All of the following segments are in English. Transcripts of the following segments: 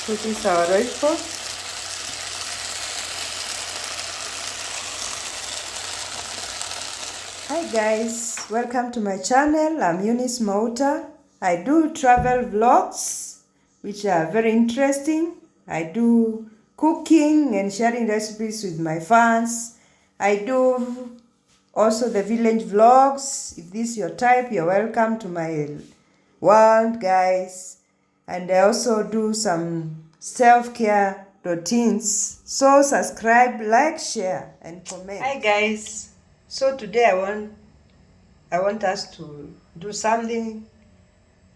This is our rifle. Hi guys, welcome to my channel. I'm Eunice Mauta. I do travel vlogs which are very interesting. I do cooking and sharing recipes with my fans. I do also the village vlogs. If this is your type, you're welcome to my world, guys. And I also do some self-care routines. So subscribe, like, share, and comment. Hi guys. So today I want us to do something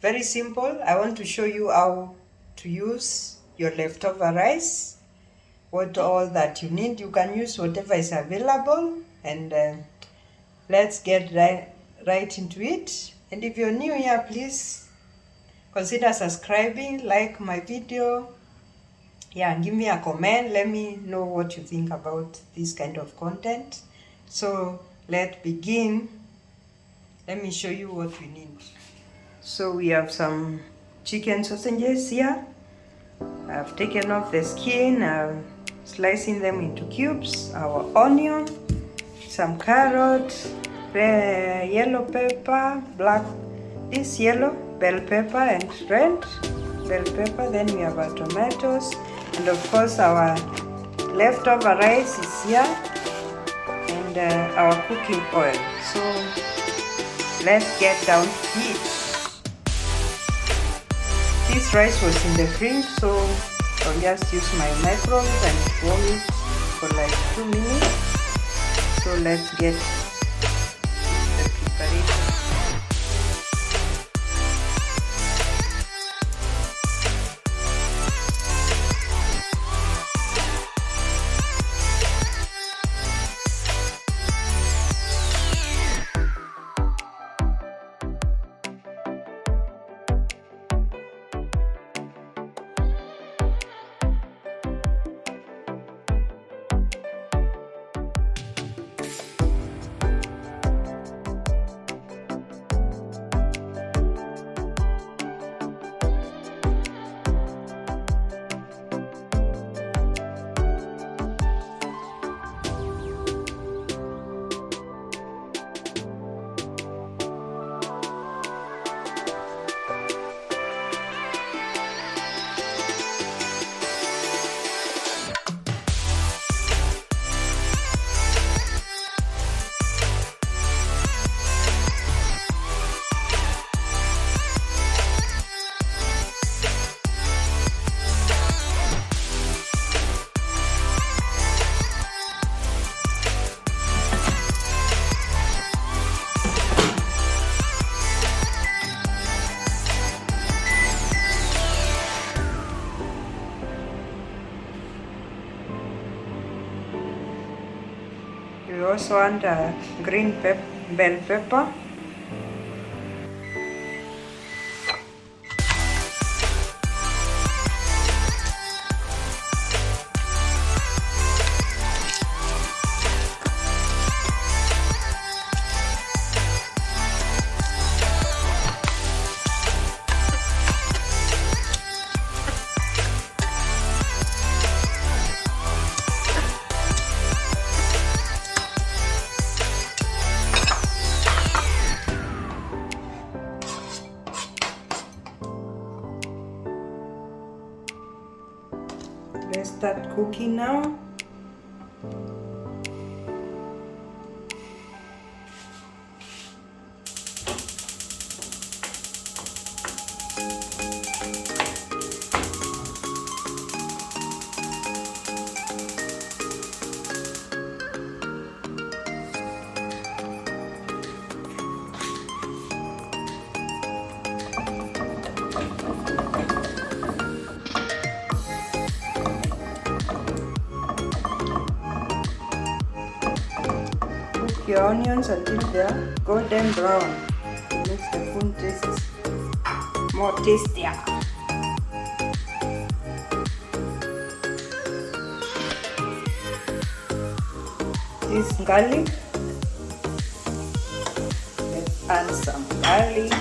very simple. I want to show you how to use your leftover rice. What all that you need. You can use whatever is available, and let's get right into it. And if you're new here, please consider subscribing, like my video, give me a comment. Let me know what you think about this kind of content. So let's begin. Let me show you what we need. So we have some chicken sausages here. I've taken off the skin. I'm slicing them into cubes. Our onion, some carrot, yellow pepper, black, this yellow bell pepper, and red bell pepper. Then we have our tomatoes, and of course our leftover rice is here, and our cooking oil. So let's get down to it. This rice was in the fridge, so I'll just use my microwave and warm it for like 2 minutes. So let's get the preparation. We also want a green bell pepper. Let's start cooking now. Your onions until they're golden brown. It makes the food taste more tastier. This garlic. Let's add some garlic.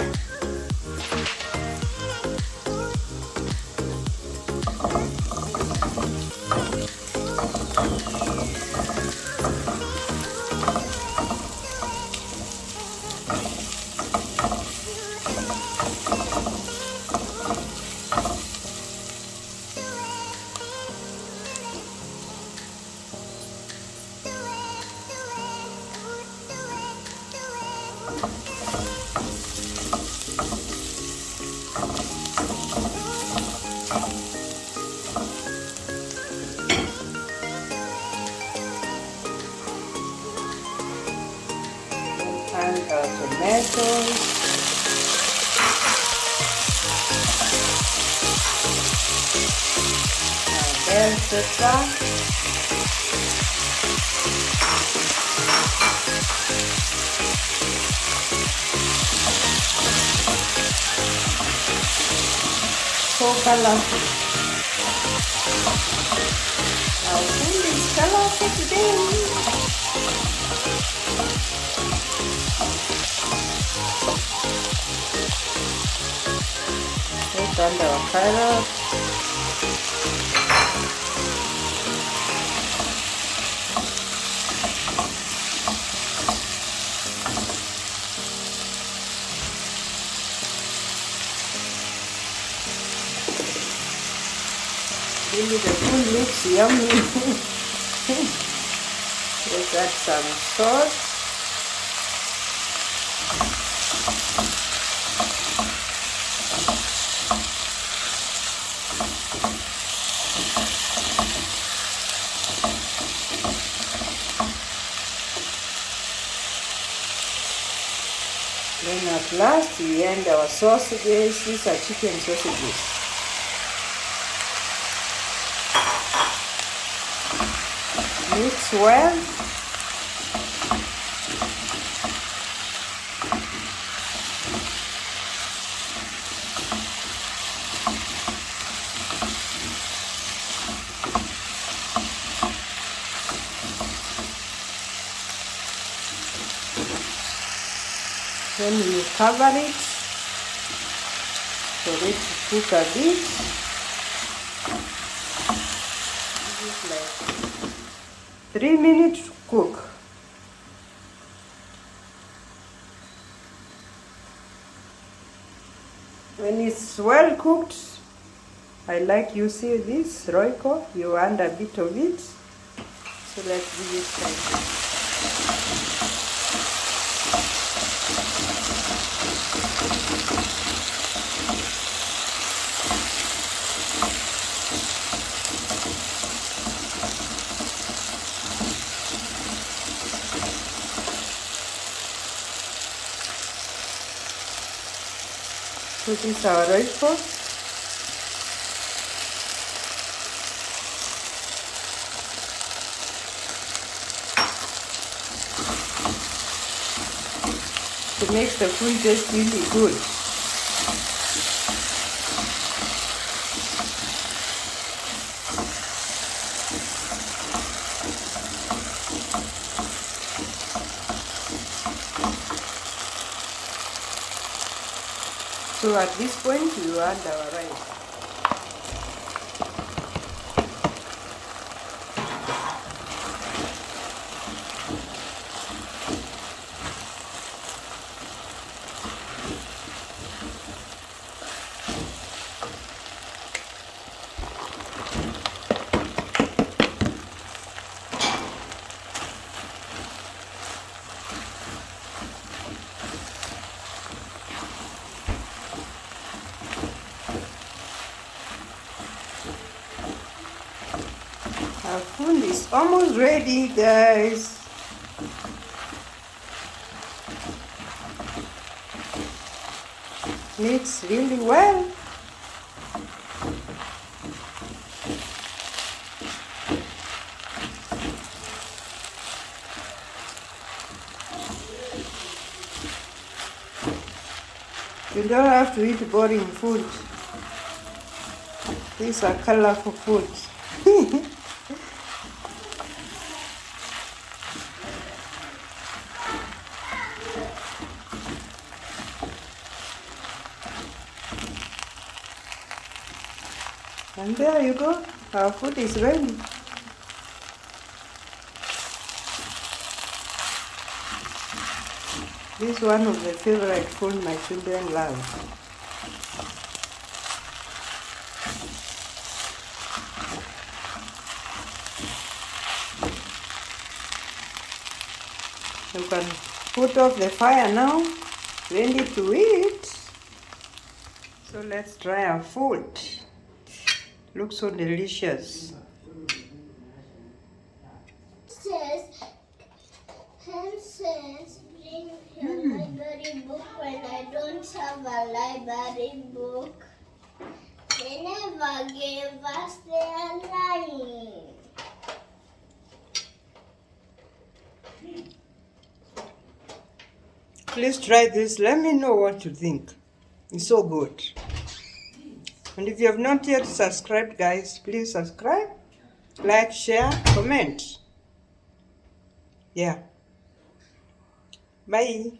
And our tomatoes. Our bell pepper. So colorful. Our food is colorful today. Let's add our carrot. Really, the food looks yummy. Let's add some salt. Then at last we end our sausages. These are chicken sausages. Mix well. Then you cover it for it to cook a bit. This is like 3 minutes to cook. When it's well cooked, I like you see this Royco, you add a bit of it. So let's give it time. So this is our Royco. It makes the food taste really good. So at this point you add our rice. Our food is almost ready, guys. Mix really well. You don't have to eat boring food. These are colorful foods. And there you go, our food is ready. This is one of the favorite food my children love. You can put off the fire now, ready to eat. So let's try our food. Looks so delicious. Says bring your library book when I don't have a library book. They never gave us their line. Please try this. Let me know what you think. It's so good. And if you have not yet subscribed, guys, please subscribe, like, share, comment. Yeah. Bye.